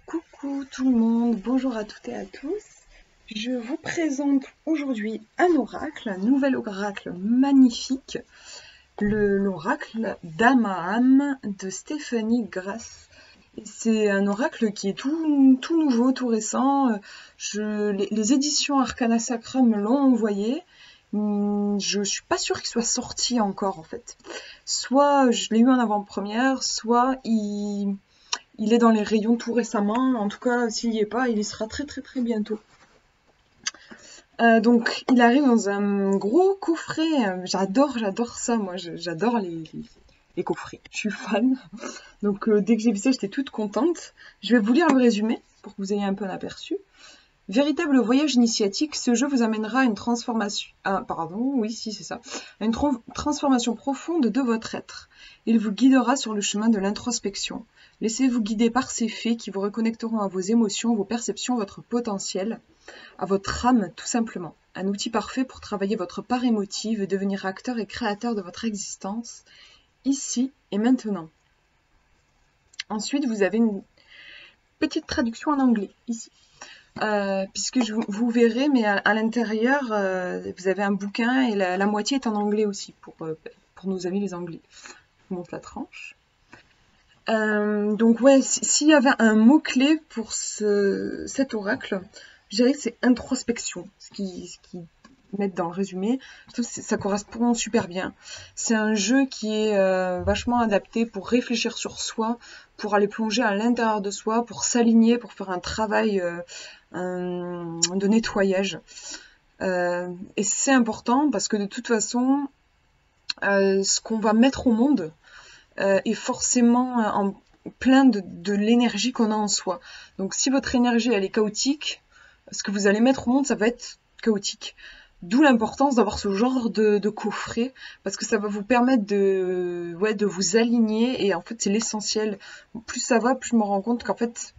Coucou tout le monde, bonjour à toutes et à tous. Je vous présente aujourd'hui un oracle, un nouvel oracle magnifique, l'oracle d'Amaham de Stéphanie Grass. C'est un oracle qui est tout nouveau, tout récent. Les éditions Arcana Sacra me l'ont envoyé. Je suis pas sûre qu'il soit sorti encore en fait. Soit je l'ai eu en avant-première, soit il est dans les rayons tout récemment. En tout cas, s'il n'y est pas, il y sera très bientôt. Donc, il arrive dans un gros coffret. J'adore ça, moi. J'adore les coffrets. Je suis fan. Donc, dès que j'ai vu ça, j'étais toute contente. Je vais vous lire le résumé pour que vous ayez un peu un aperçu. Véritable voyage initiatique, ce jeu vous amènera à une transformation... Ah, pardon, oui, si, c'est ça. À une transformation profonde de votre être. Il vous guidera sur le chemin de l'introspection. Laissez-vous guider par ces faits qui vous reconnecteront à vos émotions, vos perceptions, votre potentiel, à votre âme, tout simplement. Un outil parfait pour travailler votre part émotive et devenir acteur et créateur de votre existence, ici et maintenant. Ensuite, vous avez une petite traduction en anglais, ici. Puisque vous verrez, mais à l'intérieur, vous avez un bouquin et la moitié est en anglais aussi, pour nos amis les anglais. Je vous montre la tranche. Donc ouais, s'il y avait un mot-clé pour cet oracle, je dirais que c'est introspection, ce qui mettent dans le résumé. Je trouve que ça correspond super bien. C'est un jeu qui est vachement adapté pour réfléchir sur soi, pour aller plonger à l'intérieur de soi, pour s'aligner, pour faire un travail de nettoyage. Et c'est important parce que de toute façon, ce qu'on va mettre au monde est forcément plein de l'énergie qu'on a en soi. Donc si votre énergie elle est chaotique, ce que vous allez mettre au monde, ça va être chaotique. D'où l'importance d'avoir ce genre de coffret, parce que ça va vous permettre de vous aligner, et en fait c'est l'essentiel. Plus ça va, plus je me rends compte qu'en fait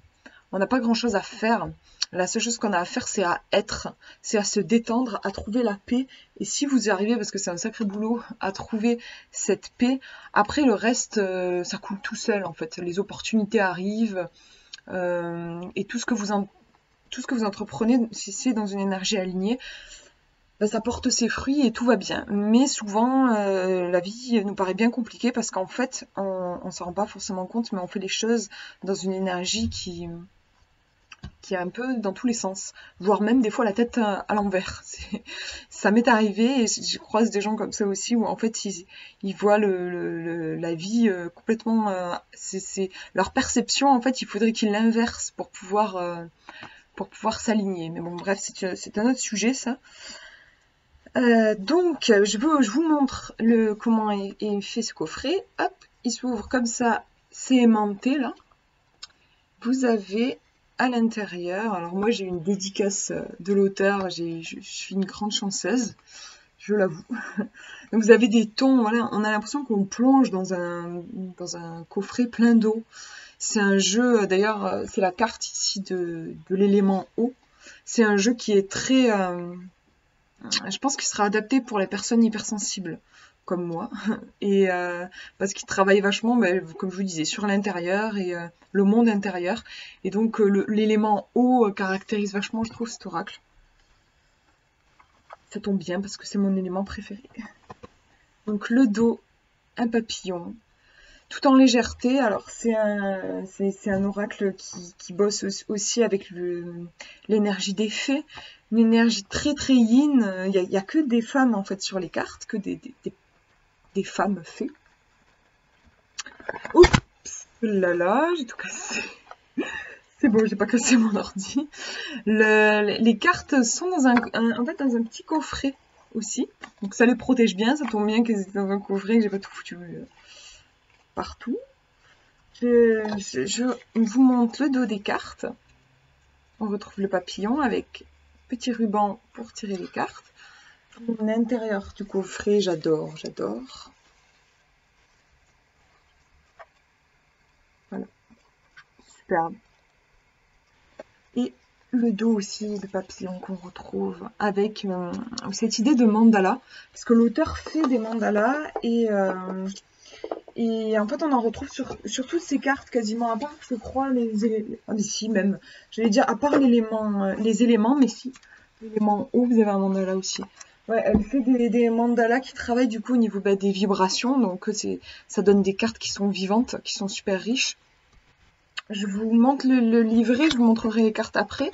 on n'a pas grand chose à faire. La seule chose qu'on a à faire, c'est à être, c'est à se détendre, à trouver la paix. Et si vous y arrivez, parce que c'est un sacré boulot, à trouver cette paix, après le reste, ça coule tout seul en fait. Les opportunités arrivent, et tout ce que vous entreprenez, si c'est dans une énergie alignée, ben, ça porte ses fruits et tout va bien. Mais souvent, la vie nous paraît bien compliquée parce qu'en fait, on s'en rend pas forcément compte, mais on fait les choses dans une énergie qui est un peu dans tous les sens, voire même des fois la tête à l'envers. Ça m'est arrivé et je croise des gens comme ça aussi où en fait ils voient la vie complètement... c'est leur perception, en fait, il faudrait qu'ils l'inversent pour pouvoir s'aligner. Mais bon, bref, c'est un autre sujet, ça. Donc, je vous montre comment est fait ce coffret. Hop, il s'ouvre comme ça, c'est aimanté là. Vous avez à l'intérieur, alors moi j'ai une dédicace de l'auteur, je suis une grande chanceuse, je l'avoue. Donc vous avez des tons, voilà, on a l'impression qu'on plonge dans un coffret plein d'eau. C'est un jeu, d'ailleurs c'est la carte ici de l'élément eau. C'est un jeu qui est très... je pense qu'il sera adapté pour les personnes hypersensibles comme moi, et parce qu'il travaille vachement, comme je vous disais, sur l'intérieur et le monde intérieur, et donc l'élément eau caractérise vachement, je trouve, cet oracle. Ça tombe bien parce que c'est mon élément préféré. Donc le dos, un papillon, tout en légèreté. Alors c'est un oracle qui bosse aussi avec l'énergie des fées, une énergie très yin. Il y a que des femmes en fait sur les cartes, que des femmes fées. Oups là là, j'ai tout cassé. C'est bon, j'ai pas cassé mon ordi. Les cartes sont dans en fait dans un petit coffret aussi. Donc ça les protège bien, ça tombe bien qu'elles étaient dans un coffret, que j'ai pas tout foutu partout. Je vous montre le dos des cartes. On retrouve le papillon avec petit ruban pour tirer les cartes. L'intérieur du coffret, j'adore. Voilà, superbe. Et le dos aussi de papillon qu'on retrouve avec cette idée de mandala, parce que l'auteur fait des mandalas et Et en fait, on en retrouve sur toutes ces cartes quasiment, à part, je crois, les éléments. Ah, mais si, même. J'allais dire, à part l'élément, les éléments, mais si. L'élément eau, vous avez un mandala aussi. Ouais, elle fait des mandalas qui travaillent du coup au niveau des vibrations. Donc, ça donne des cartes qui sont vivantes, qui sont super riches. Je vous montre le livret, je vous montrerai les cartes après.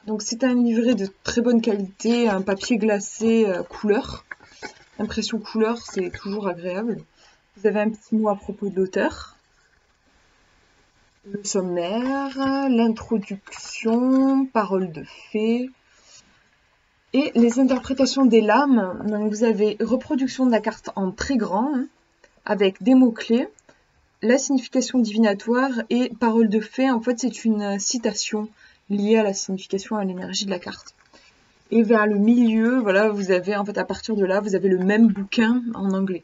Donc, c'est un livret de très bonne qualité, un papier glacé couleur. Impression couleur, c'est toujours agréable. Vous avez un petit mot à propos de l'auteur, le sommaire, l'introduction, paroles de fées et les interprétations des lames. Donc vous avez reproduction de la carte en très grand avec des mots-clés, la signification divinatoire et paroles de fées. En fait, c'est une citation liée à la signification, à l'énergie de la carte. Et vers le milieu, voilà, vous avez en fait à partir de là, vous avez le même bouquin en anglais.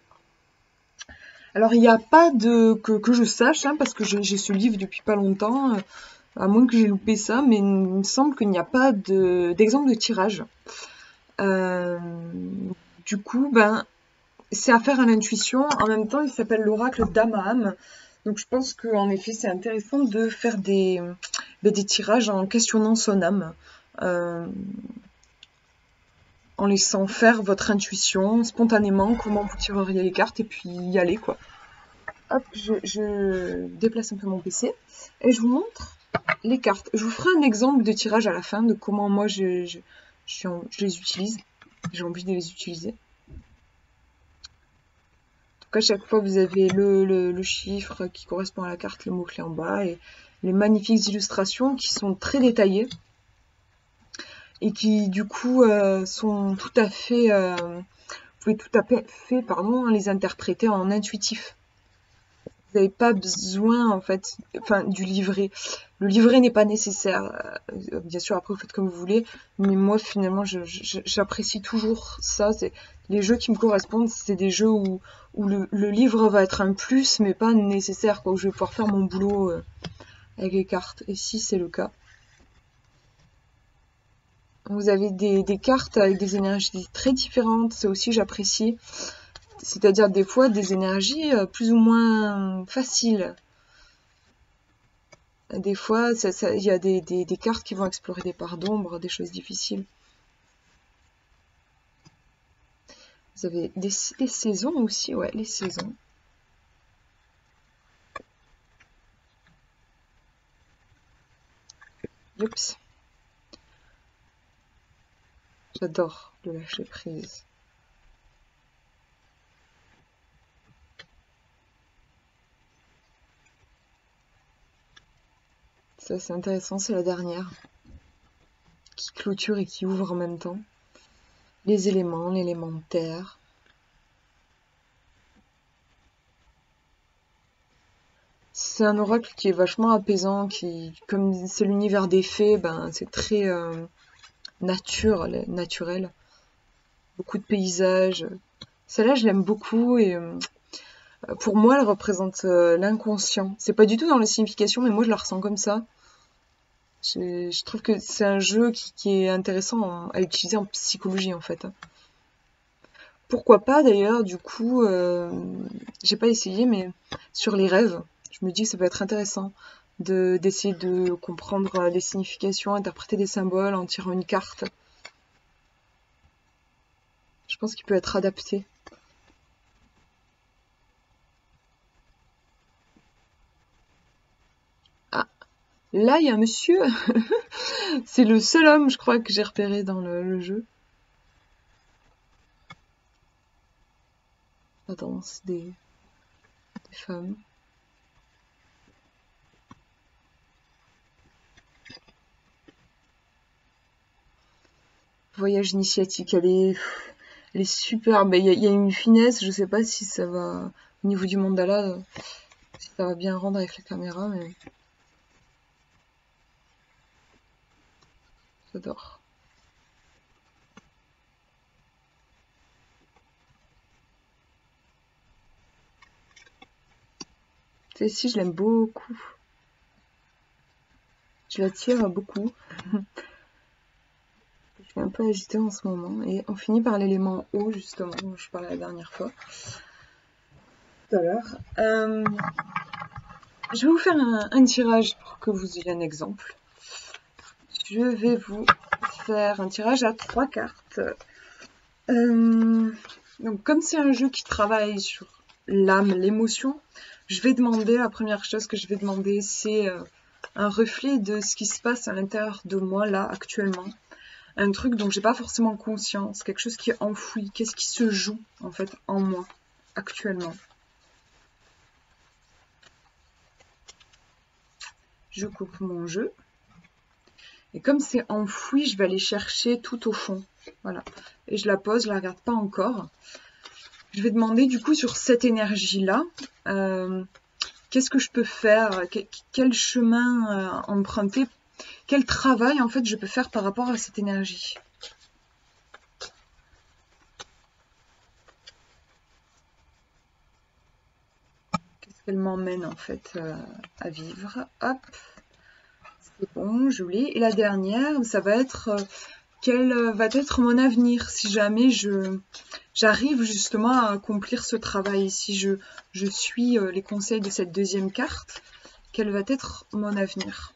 Alors, il n'y a pas que je sache, parce que j'ai ce livre depuis pas longtemps, à moins que j'ai loupé ça, mais il me semble qu'il n'y a pas d'exemple de tirage. Du coup, c'est à faire à l'intuition. En même temps, il s'appelle l'oracle d'Amaham. Donc, je pense qu'en effet, c'est intéressant de faire des tirages en questionnant son âme. En laissant faire votre intuition spontanément, comment vous tireriez les cartes, et puis y aller, quoi. Hop, je déplace un peu mon PC et je vous montre les cartes. Je vous ferai un exemple de tirage à la fin de comment moi je les utilise. J'ai envie de les utiliser. Donc à chaque fois, vous avez le chiffre qui correspond à la carte, le mot-clé en bas et les magnifiques illustrations qui sont très détaillées et qui du coup sont tout à fait... vous pouvez tout à fait les interpréter en intuitif. Vous n'avez pas besoin en fait, du livret. Le livret n'est pas nécessaire. Bien sûr, après vous faites comme vous voulez, mais moi finalement j'apprécie toujours ça. C'est les jeux qui me correspondent, c'est des jeux où le livre va être un plus, mais pas nécessaire, quoi, où je vais pouvoir faire mon boulot avec les cartes. Et si c'est le cas. Vous avez des cartes avec des énergies très différentes, ça aussi j'apprécie. C'est-à-dire des fois des énergies plus ou moins faciles. Des fois, il y a des cartes qui vont explorer des parts d'ombre, des choses difficiles. Vous avez des saisons aussi, ouais, les saisons. Oups. J'adore le lâcher prise. Ça, c'est intéressant, c'est la dernière. Qui clôture et qui ouvre en même temps. Les éléments, l'élément terre. C'est un oracle qui est vachement apaisant, comme c'est l'univers des fées, c'est très naturel. Beaucoup de paysages. Celle-là, je l'aime beaucoup et pour moi, elle représente l'inconscient. C'est pas du tout dans la signification, mais moi, je la ressens comme ça. Je trouve que c'est un jeu qui est intéressant à utiliser en psychologie, en fait. Pourquoi pas, d'ailleurs, du coup, j'ai pas essayé, mais sur les rêves, je me dis que ça peut être intéressant d'essayer de comprendre les significations, interpréter des symboles en tirant une carte. Je pense qu'il peut être adapté. Ah, là, il y a un monsieur. C'est le seul homme, je crois, que j'ai repéré dans le jeu. La danse des femmes. Voyage initiatique, elle est superbe. Il y a une finesse, je sais pas si ça va, au niveau du mandala, si ça va bien rendre avec la caméra, mais j'adore. Celle-ci, je l'aime beaucoup. Je la tire beaucoup. Je suis un peu agitée en ce moment. Et on finit par l'élément eau, justement, dont je parlais la dernière fois. tout à l'heure. Je vais vous faire un tirage pour que vous ayez un exemple. Je vais vous faire un tirage à 3 cartes. Donc comme c'est un jeu qui travaille sur l'âme, l'émotion, je vais demander, la première chose que je vais demander, c'est un reflet de ce qui se passe à l'intérieur de moi là actuellement. Un truc dont j'ai pas forcément conscience, quelque chose qui est enfoui, qu'est-ce qui se joue en fait en moi actuellement. Je coupe mon jeu. Et comme c'est enfoui, je vais aller chercher tout au fond. Voilà. Et je la pose, je la regarde pas encore. Je vais demander du coup sur cette énergie-là, qu'est-ce que je peux faire, quel chemin emprunter, quel travail en fait je peux faire par rapport à cette énergie. Qu'est-ce qu'elle m'emmène en fait à vivre. Hop, c'est bon, je l'ai. Et la dernière, ça va être quel va être mon avenir si jamais j'arrive justement à accomplir ce travail, si je suis les conseils de cette deuxième carte, quel va être mon avenir.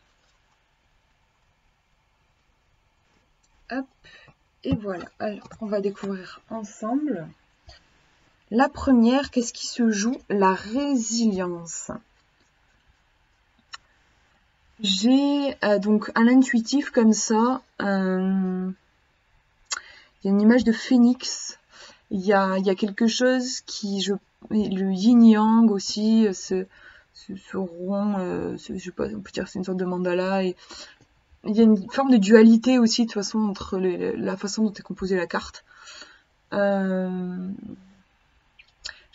Hop, et voilà. Alors, on va découvrir ensemble. La première, qu'est-ce qui se joue? La résilience. J'ai donc à l'intuitif comme ça, il y a une image de phénix. Il y a quelque chose qui, le yin-yang aussi, ce rond, je sais pas, on peut dire que c'est une sorte de mandala. Et il y a une forme de dualité aussi, de toute façon, entre la façon dont est composée la carte. Je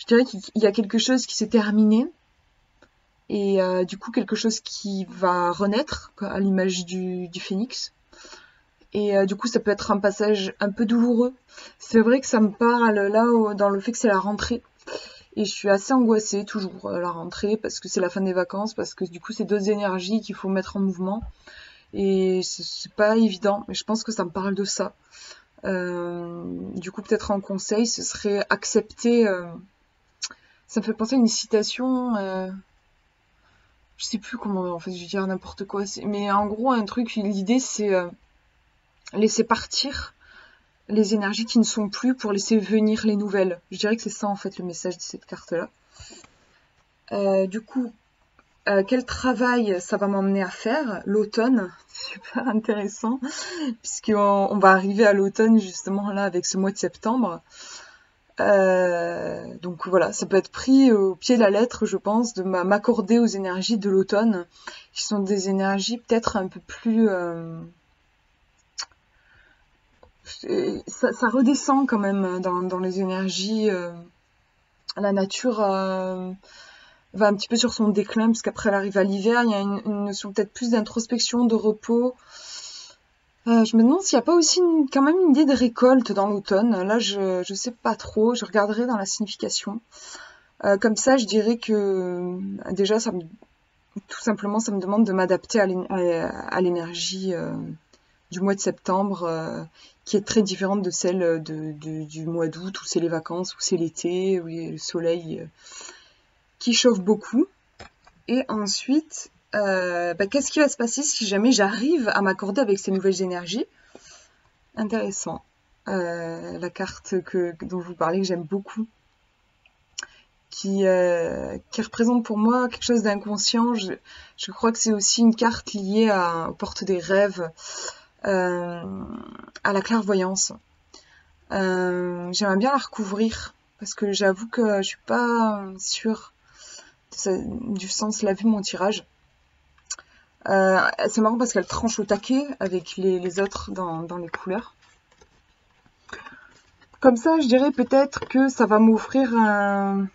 dirais qu'il y a quelque chose qui s'est terminé. Et du coup, quelque chose qui va renaître, à l'image du phénix. Et du coup, ça peut être un passage un peu douloureux. C'est vrai que ça me parle là dans le fait que c'est la rentrée. Et je suis assez angoissée toujours à la rentrée parce que c'est la fin des vacances, parce que du coup, c'est d'autres énergies qu'il faut mettre en mouvement. Et c'est pas évident, mais je pense que ça me parle de ça. Du coup, peut-être en conseil, ce serait accepter. Ça me fait penser à une citation. Je sais plus comment, en fait, je vais dire n'importe quoi. Mais en gros, un truc, l'idée, c'est laisser partir les énergies qui ne sont plus pour laisser venir les nouvelles. Je dirais que c'est ça, en fait, le message de cette carte-là. Du coup, quel travail ça va m'emmener à faire? L'automne, super intéressant, puisqu'on va arriver à l'automne, justement, là, avec ce mois de septembre. Donc voilà, ça peut être pris au pied de la lettre, je pense, de m'accorder aux énergies de l'automne, qui sont des énergies peut-être un peu plus... ça redescend quand même dans les énergies. La nature va un petit peu sur son déclin, puisqu'après elle arrive à l'hiver, il y a une notion peut-être plus d'introspection, de repos. Je me demande s'il n'y a pas aussi quand même une idée de récolte dans l'automne. Là, je sais pas trop, je regarderai dans la signification. Comme ça, je dirais que déjà, tout simplement, ça me demande de m'adapter à l'énergie du mois de septembre, qui est très différente de celle du mois d'août, où c'est les vacances, où c'est l'été, où il y a le soleil qui chauffe beaucoup. Et ensuite, qu'est-ce qui va se passer si jamais j'arrive à m'accorder avec ces nouvelles énergies? Intéressant. La carte dont je vous parlais, que j'aime beaucoup, qui représente pour moi quelque chose d'inconscient. Je crois que c'est aussi une carte liée aux portes des rêves, à la clairvoyance. J'aimerais bien la recouvrir, parce que j'avoue que je suis pas sûre du sens l'a vu mon tirage. C'est marrant parce qu'elle tranche au taquet avec les autres dans les couleurs. Comme ça, je dirais peut-être que ça va m'offrir un...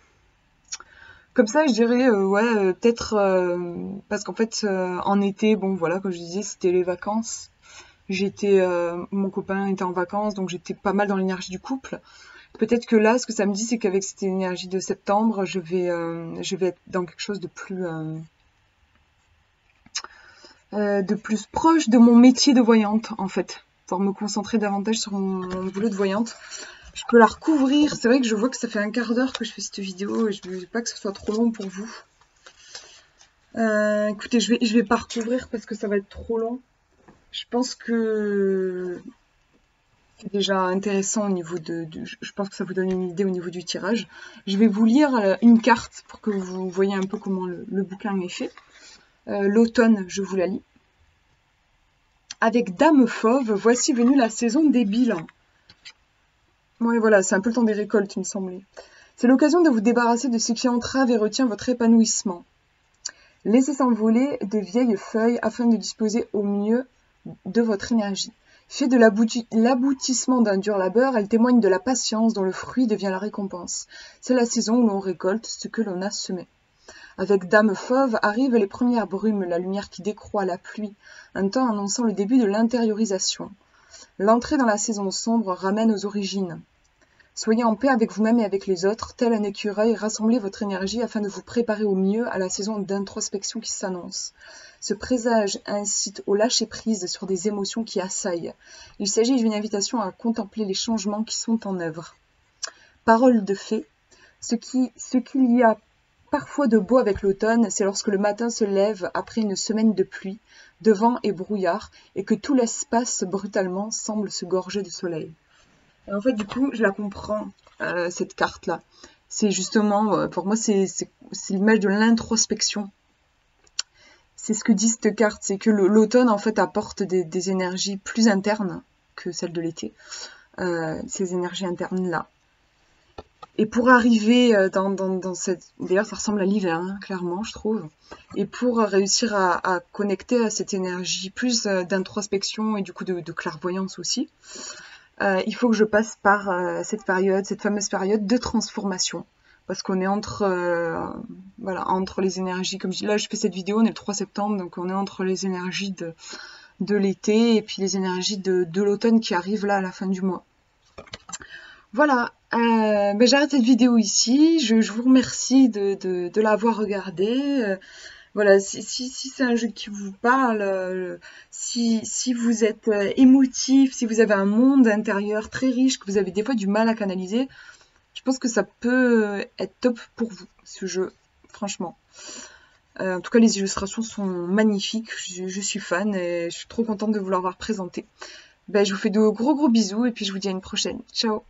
Comme ça, je dirais, peut-être... parce qu'en fait, en été, bon voilà, comme je disais, c'était les vacances. Mon copain était en vacances, donc j'étais pas mal dans l'énergie du couple. Peut-être que là, ce que ça me dit, c'est qu'avec cette énergie de septembre, je vais être dans quelque chose de plus proche de mon métier de voyante, en fait, pour me concentrer davantage sur mon boulot de voyante. Je peux la recouvrir. C'est vrai que je vois que ça fait un quart d'heure que je fais cette vidéo et je ne veux pas que ce soit trop long pour vous. Écoutez, je vais pas recouvrir parce que ça va être trop long. Je pense que c'est déjà intéressant au niveau je pense que ça vous donne une idée au niveau du tirage. Je vais vous lire une carte pour que vous voyez un peu comment le bouquin est fait. L'automne, je vous la lis. Avec Dame Fauve, voici venue la saison des bilans. Oui, voilà, c'est un peu le temps des récoltes, il me semblait. C'est l'occasion de vous débarrasser de ce qui entrave et retient votre épanouissement. Laissez s'envoler de vieilles feuilles afin de disposer au mieux de votre énergie. Fait de l'aboutissement d'un dur labeur, elle témoigne de la patience dont le fruit devient la récompense. C'est la saison où l'on récolte ce que l'on a semé. Avec Dame Fauve arrivent les premières brumes, la lumière qui décroît, la pluie, un temps annonçant le début de l'intériorisation. L'entrée dans la saison sombre ramène aux origines. Soyez en paix avec vous-même et avec les autres, tel un écureuil, rassemblez votre énergie afin de vous préparer au mieux à la saison d'introspection qui s'annonce. Ce présage incite au lâcher-prise sur des émotions qui assaillent. Il s'agit d'une invitation à contempler les changements qui sont en œuvre. Parole de fée, ce qu'il y a parfois de beau avec l'automne, c'est lorsque le matin se lève après une semaine de pluie, de vent et brouillard, et que tout l'espace brutalement semble se gorger de soleil. Et en fait, du coup, je la comprends, cette carte-là. C'est justement, pour moi, c'est l'image de l'introspection. C'est ce que dit cette carte, c'est que l'automne, en fait, apporte des énergies plus internes que celles de l'été. Ces énergies internes-là. Et pour arriver dans cette... D'ailleurs, ça ressemble à l'hiver, hein, clairement, je trouve. Et pour réussir à connecter à cette énergie plus d'introspection et du coup de clairvoyance aussi, il faut que je passe par cette fameuse période de transformation. Parce qu'on est entre les énergies, comme je dis, là je fais cette vidéo, on est le 3 septembre, donc on est entre les énergies de l'été et puis les énergies de l'automne qui arrivent là à la fin du mois. Voilà, j'arrête cette vidéo ici, je vous remercie de l'avoir regardée. Voilà, si c'est un jeu qui vous parle, si vous êtes émotif, si vous avez un monde intérieur très riche, que vous avez des fois du mal à canaliser, je pense que ça peut être top pour vous, ce jeu, franchement. En tout cas, les illustrations sont magnifiques, je suis fan et je suis trop contente de vous l'avoir présenté. Je vous fais de gros bisous et puis je vous dis à une prochaine. Ciao!